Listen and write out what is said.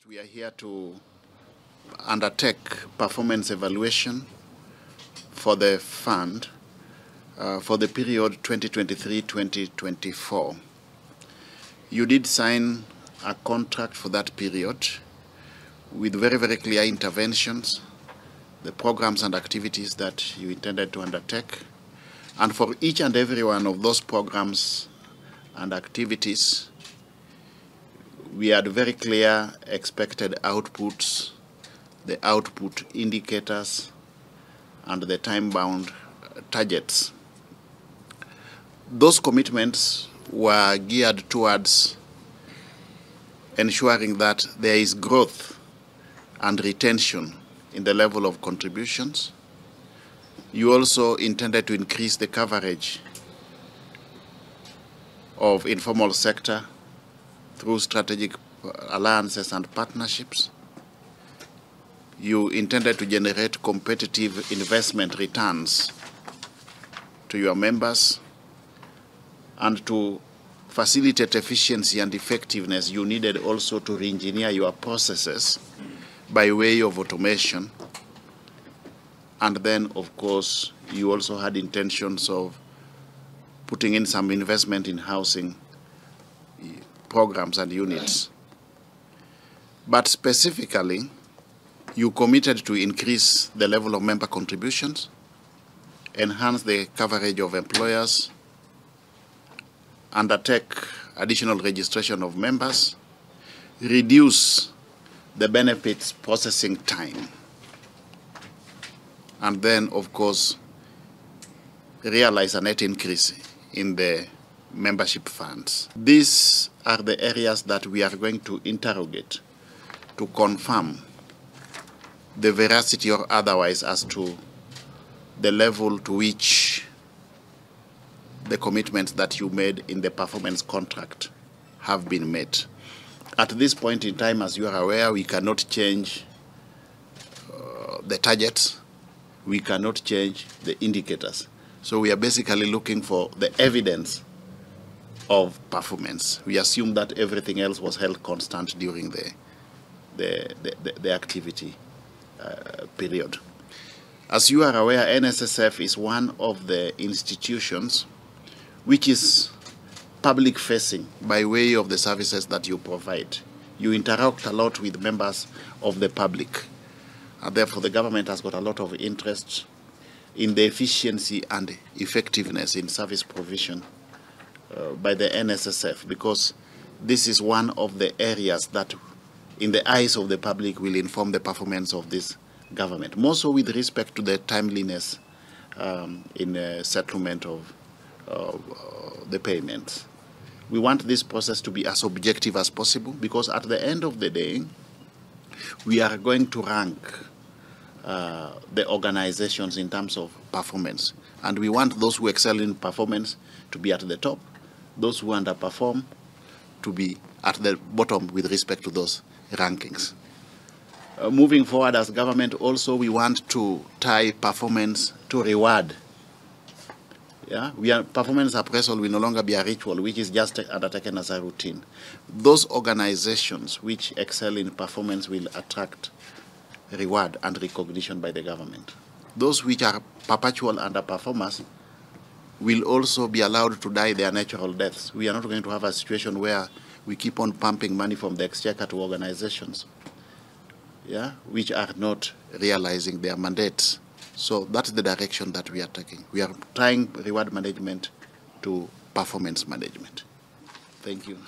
We are here to undertake performance evaluation for the fund for the period 2023-2024. You did sign a contract for that period with very, very clear interventions, the programs and activities that you intended to undertake. And for each and every one of those programs and activities, we had very clear expected outputs, the output indicators, and the time-bound targets. Those commitments were geared towards ensuring that there is growth and retention in the level of contributions. You also intended to increase the coverage of informal sector through strategic alliances and partnerships. You intended to generate competitive investment returns to your members, and to facilitate efficiency and effectiveness, you needed also to re-engineer your processes by way of automation. And then, of course, you also had intentions of putting in some investment in housing programs and units. But specifically, you committed to increase the level of member contributions, enhance the coverage of employers, undertake additional registration of members, reduce the benefits processing time, and then, of course, realize a net increase in the membership funds. These are the areas that we are going to interrogate to confirm the veracity or otherwise as to the level to which the commitments that you made in the performance contract have been met. At this point in time, as you are aware, we cannot change the targets, we cannot change the indicators. So we are basically looking for the evidence of performance. We assume that everything else was held constant during the activity period. As you are aware, NSSF is one of the institutions which is public-facing by way of the services that you provide. You interact a lot with members of the public, and therefore the government has got a lot of interest in the efficiency and effectiveness in service provision by the NSSF, because this is one of the areas that, in the eyes of the public, will inform the performance of this government, more so with respect to the timeliness in settlement of the payments. We want this process to be as objective as possible, because at the end of the day, we are going to rank the organizations in terms of performance. And we want those who excel in performance to be at the top, those who underperform to be at the bottom with respect to those rankings. Moving forward as government also, we want to tie performance to reward. Performance appraisal will no longer be a ritual which is just undertaken as a routine. Those organizations which excel in performance will attract reward and recognition by the government. Those which are perpetual underperformers will also be allowed to die their natural deaths. We are not going to have a situation where we keep on pumping money from the exchequer to organizations which are not realizing their mandates. So that's the direction that we are taking. We are tying reward management to performance management. Thank you.